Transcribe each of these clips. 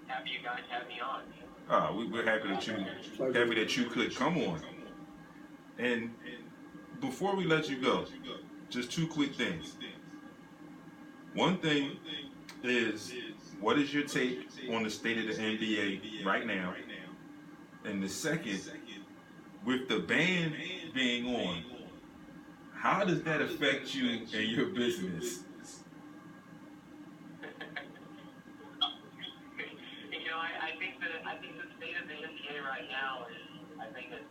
happy you guys had me on. We're happy that you could come on. And before we let you go, just two quick things. One thing is, what is your take on the state of the NBA right now? And the second, with the ban being on, how does that affect you and your business? I think the state of the NBA right now is I think it's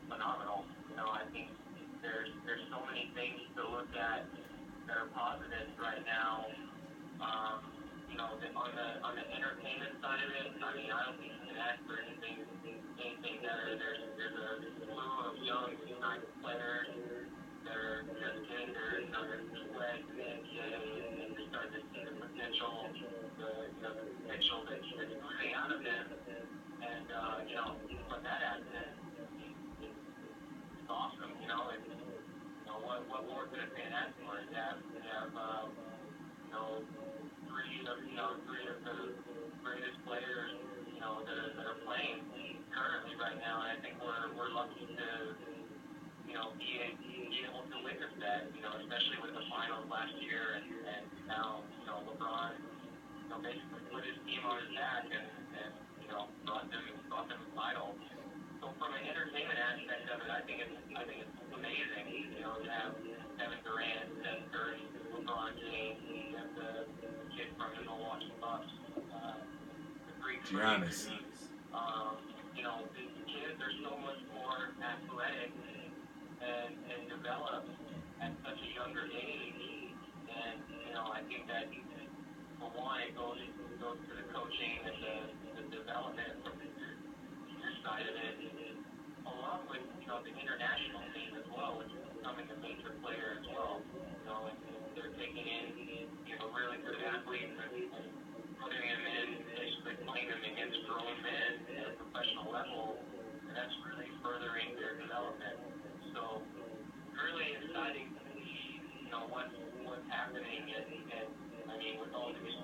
phenomenal. I think there's so many things to look at that are positives right now. Um, on the entertainment side of it, I mean, I don't think you can ask for anything better. There's a slew of young, nice players that are just getting their legs in the NBA, and you're starting to see the potential, the potential that's moving out of them. And when that happens, it's awesome. What more could a fan ask for? To have three of the greatest players, that are playing currently right now. And I think we're lucky to, be able to witness that, especially with the finals last year and now, LeBron, basically put his team on his back and brought them a title. So from an entertainment aspect of it, I think it's amazing, to have Kevin Durant, Steph Curry, LeBron James, you have the kid from the Milwaukee Bucks, the Greek Giannis. The kids are so much more athletic and developed at such a younger age, and I think that for one, it goes to the coaching and the development from your side of it, along with the international team as well, which is becoming a major player as well. And they're taking in really good athletes and putting them in, basically playing them against grown men at a professional level, and that's really furthering their development. So really exciting to see what's happening, and I mean with all these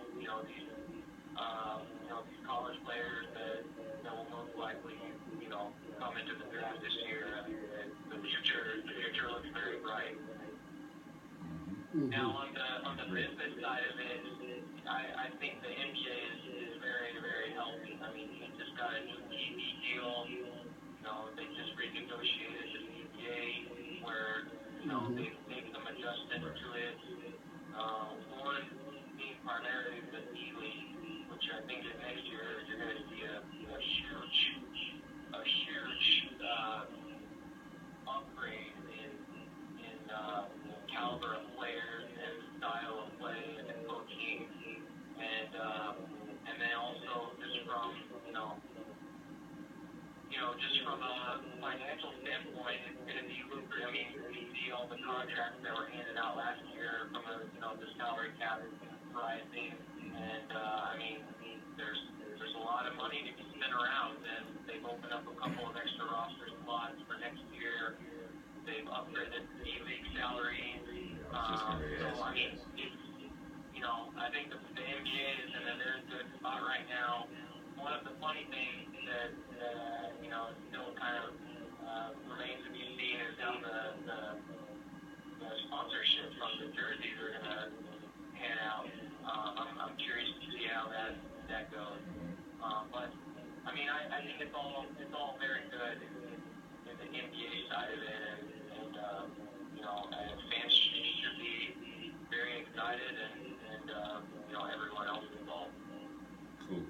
college players that will most likely come into the draft this year. The future looks very bright. Mm-hmm. Now on the business side of it, I think the NBA is very, very healthy. I mean, he just got a new TV deal. They just renegotiated the CBA where they've made some adjustments to it. One being primarily the D League, which I think in next year you're going to see a huge upgrade in caliber of players and style of play and coaching, and then also just from a financial standpoint, it's going to be lucrative. I mean, you see all the contracts that were handed out last year from the salary cap rising, and I mean, there's a lot of money to be spent around, and they've opened up a couple of extra roster spots for next year. They've upgraded the D-League salary. So I mean, I think the NBA is in a very good spot right now. One of the funny things that still kind of remains to be seen is how the sponsorship from the jerseys are going to pan out. I'm curious to see how that goes. But I mean, I think it's all very good in the NBA side of it, and fans should be very excited, and everyone else involved. Cool.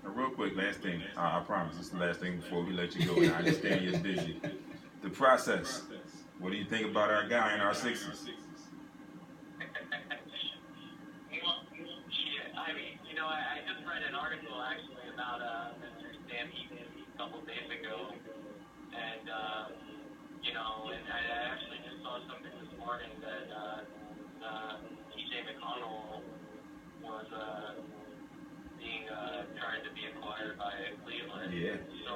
Now, real quick, last thing. I promise, it's the last thing before we let you go. And I understand you're busy. The process. What do you think about our guy in our Sixers? I mean, I just read an article actually about Mr. Sam Eaton a couple of days ago, and and I actually just saw something this morning that TJ McConnell was trying to be acquired by Cleveland. Yeah. So,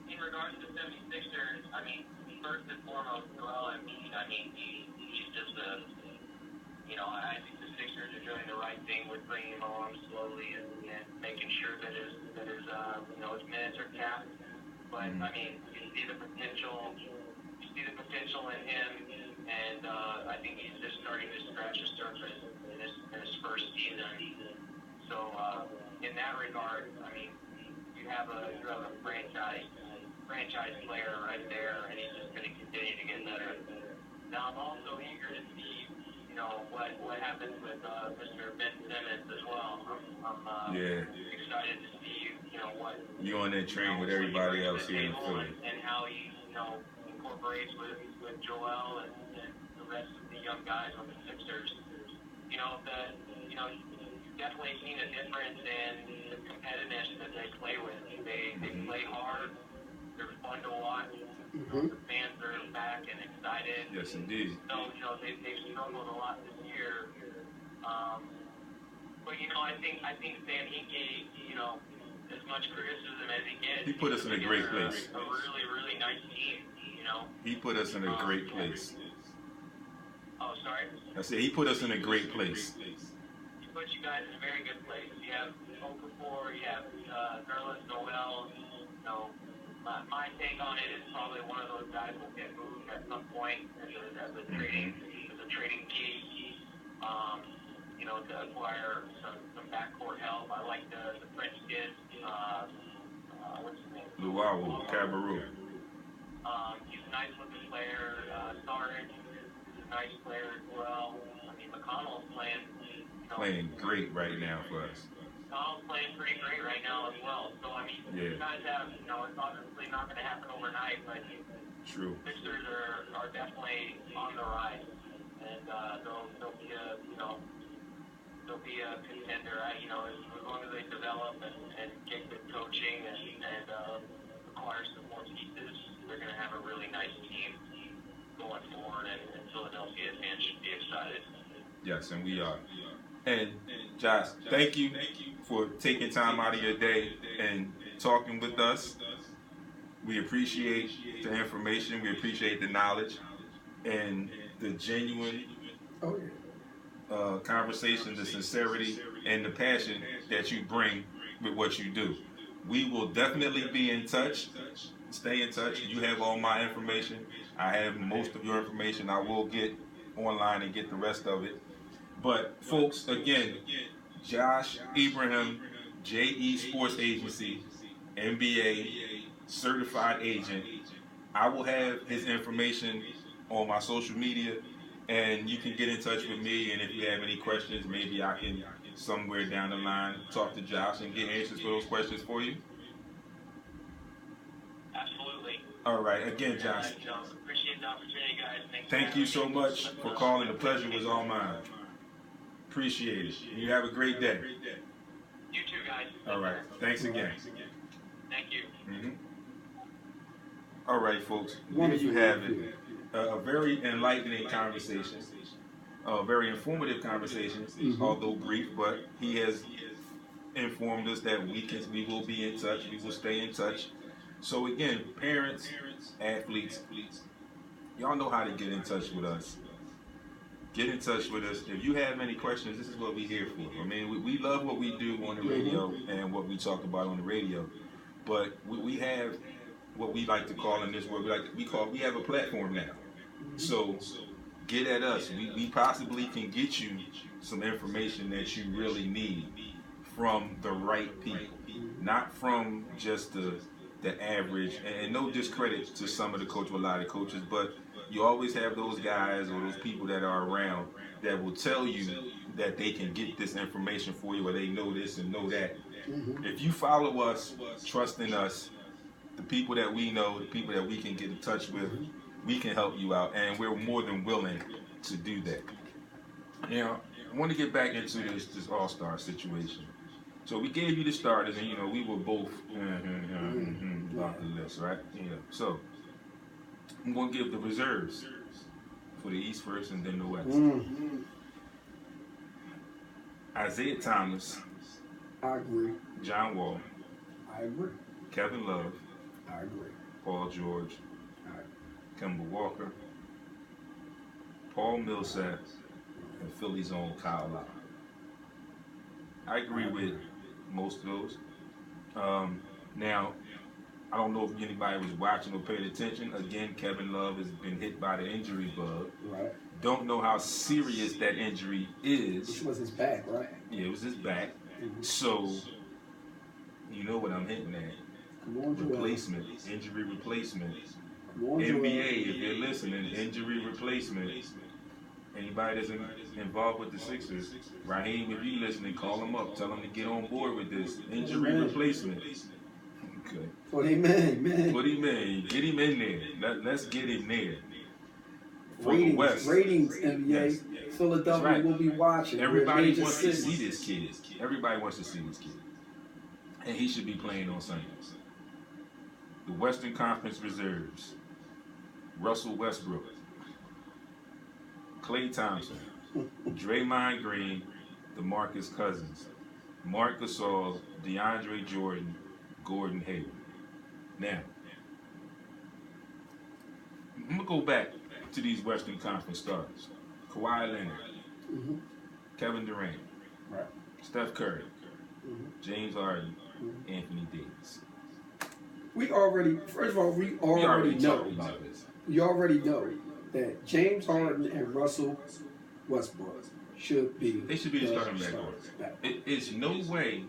in regards to 76ers, I mean, first and foremost, Joel Embiid, I mean, he's just I think the Sixers are doing the right my thing with bringing him along slowly and making sure that his minutes are capped. But I mean, you see the potential in him, and I think he's just starting to scratch the surface in his first season. So in that regard, I mean, you have a franchise player right there, and he's just going to continue to get better. Now I'm also eager to see, what happens with Mr. Ben Simmons as well. I'm excited to see, what you on that train with everybody else here in Philly, and how he, incorporates with Joel and the rest of the young guys on the Sixers. You definitely seen a difference in the competitiveness that they play with. They play hard. They're fun to watch. The fans are back and excited. Yes, indeed. So, they've struggled a lot this year. But, I think Sam Hinkie, as much criticism as he gets, he put us in a great place. A really, really nice team, He put us in a great place. Oh, sorry? I said he put us in a great place. He put you guys in a very good place. You have Okafor, you have Nerlens Noel. My take on it is probably one of those guys will get moved at some point as a trading piece. To acquire some backcourt help. I like the French kid. What's his name? Luau Cabarrou. He's a nice looking player. Sarge is a nice player as well. I mean, McConnell's playing Great right now for us. McConnell's playing pretty great right now as well. So I mean, you guys have, it's obviously not going to happen overnight, but True. Sixers are definitely on the rise, and they'll be a they'll be a contender. As long as they develop and get good coaching and acquire some more pieces, they're going to have a really nice team going forward, and Philadelphia fans should be excited. Yes, and we are. And Josh, thank you for taking time out of your day and talking with us. We appreciate the information. We appreciate the knowledge and the genuine conversation, the sincerity, and the passion that you bring with what you do. We will definitely be in touch. Stay in touch. You have all my information. I have most of your information. I will get online and get the rest of it. But folks, again, Josh Ibrahim, JE Sports Agency, NBA certified agent. I will have his information on my social media, and you can get in touch with me. And if you have any questions, maybe I can somewhere down the line talk to Josh and get answers for those questions for you. Absolutely. All right. Again, Josh. Appreciate the opportunity, guys. Thank you so much for calling. The pleasure was all mine. Appreciate it. You have a great day. You too, guys. All right. Thanks again. Thank you. All right, folks. There you have it. A very enlightening conversation. A very informative conversation, although brief, but he has informed us that we will be in touch. We will stay in touch. So again, parents, athletes, y'all know how to get in touch with us. Get in touch with us. If you have any questions, this is what we're here for. I mean, we love what we do on the radio and what we talk about on the radio, but we have what we like to call in this world, we have a platform now. So get at us. We possibly can get you some information that you really need from the right people, not from just the average, and no discredit to some of the coaches, a lot of coaches, but you always have those guys or those people that are around that will tell you that they can get this information for you, or they know this and know that. If you follow us, trust in us, the people that we know, the people that we can get in touch with, we can help you out, and we're more than willing to do that. Now, I want to get back into this all-star situation. So we gave you the starters, and we were both about the list, right? So I'm going to give the reserves for the East first and then the West. Isaiah Thomas. I agree. John Wall. I agree. Kevin Love. I agree. Paul George. I agree. Kemba Walker. Paul Millsap. And Philly's own Kyle Lowry. I agree with most of those. Now, I don't know if anybody was watching or paying attention. Again, Kevin Love has been hit by the injury bug. Right. Don't know how serious that injury is. This was his back, right? Yeah, it was his back. Mm-hmm. So, you know what I'm hitting at. Come on, Joel. Replacement, injury replacement. Come on, Joel. NBA, if you're listening, injury replacement. Anybody that's involved with the Sixers, Raheem, if you listening, call him up. Tell him to get on board with this. Injury replacement. Okay. Put him in, man. Put him in. Get him in there. Let's get him there. For the West. Ratings, NBA. Yes. Philadelphia Right. will be watching. Everybody Major wants to cities. see this kid. Everybody wants to see this kid. And he should be playing on Sundays. The Western Conference reserves. Russell Westbrook. Klay Thompson. Draymond Green. DeMarcus Cousins. Marc Gasol. DeAndre Jordan. Gordon Hayward. Now, I'm going to go back to these Western Conference starters. Kawhi Leonard. Mm-hmm. Kevin Durant. Right. Steph Curry. Mm-hmm. James Harden. Anthony Davis. First of all, we We already already know. talked about this. You already know that James Harden and Russell Westbrook should be. They should be the starting backcourt. It's no way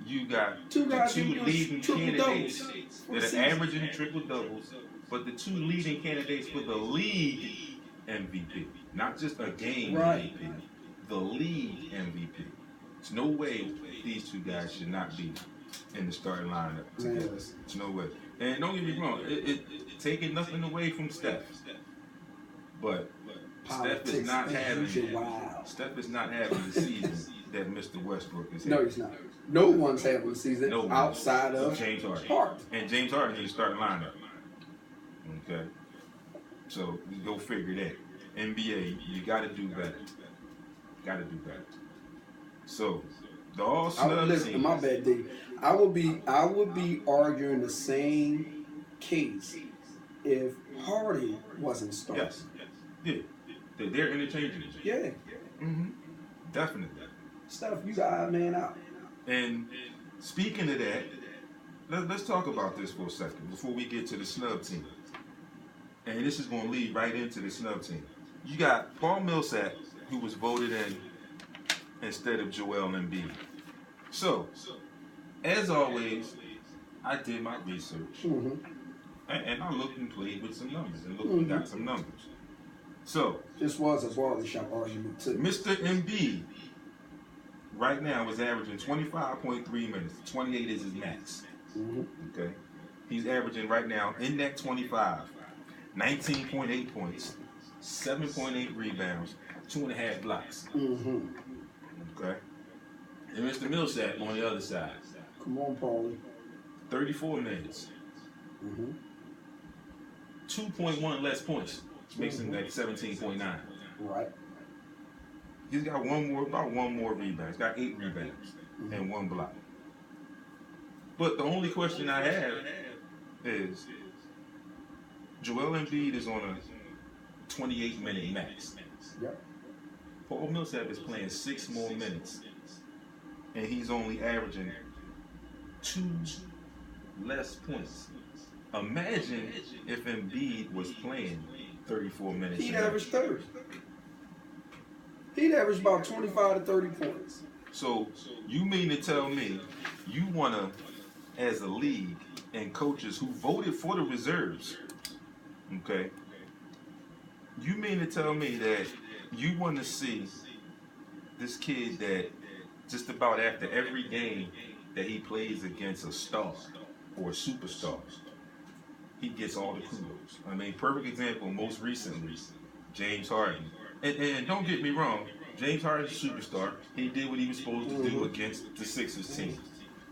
you got Two the guys two who use leading triple candidates doubles for that the are season. averaging triple doubles, but the two leading candidates for the league MVP, not just a game Right. MVP, the league MVP. There's no way these two guys should not be in the starting lineup together. Yes. There's no way. And don't get me wrong, it taking nothing away from Steph, but Politics Steph is not as having usual. Wow. Steph is not having the season that Mr. Westbrook is No, having. he's not. No one's having a season No one. outside of James Harden. Harden. And James Harden is starting lineup. Okay. So we go figure that. NBA, you got to do better. Got to do better. So the all snub Listen, teams. my bad, D. I would be arguing the same case if Harden wasn't starting. Yes. Yeah. They're interchangeable. Yeah. Mm-hmm. Definitely. Steph, you got odd man out. And speaking of that, let's talk about this for a second before we get to the snub team. And this is going to lead right into the snub team. You got Paul Millsap, who was voted in instead of Joel Embiid. So, as always, I did my research. Mm-hmm. And I looked and played with some numbers. And look, we got some numbers. So, This was a barbershop argument too. Mr. Embiid right now is averaging 25.3 minutes. 28 is his max. Mm-hmm. Okay? He's averaging right now in that 25, 19.8 points, 7.8 rebounds, 2.5 blocks. Mm-hmm. Okay? And Mr. Millsap on the other side, Come on, Paulie. 34 minutes, Mm-hmm. 2.1 less points, which makes him like 17.9. Right. He's got about one more rebound. He's got 8 rebounds and 1 block. But the only question I have is, Joel Embiid is on a 28-minute max. Yep. Paul Millsap is playing 6 more minutes, and he's only averaging 2 less points. Imagine if Embiid was playing 34 minutes. He'd a night. average 30. He'd average about 25 to 30 points. So you mean to tell me you want to, as a league and coaches who voted for the reserves, okay, you mean to tell me that you want to see this kid that just about after every game that he plays against a star or a superstar, he gets all the kudos. I mean, perfect example, most recently, James Harden. And don't get me wrong, James Harden's a superstar. He did what he was supposed to do against the Sixers team.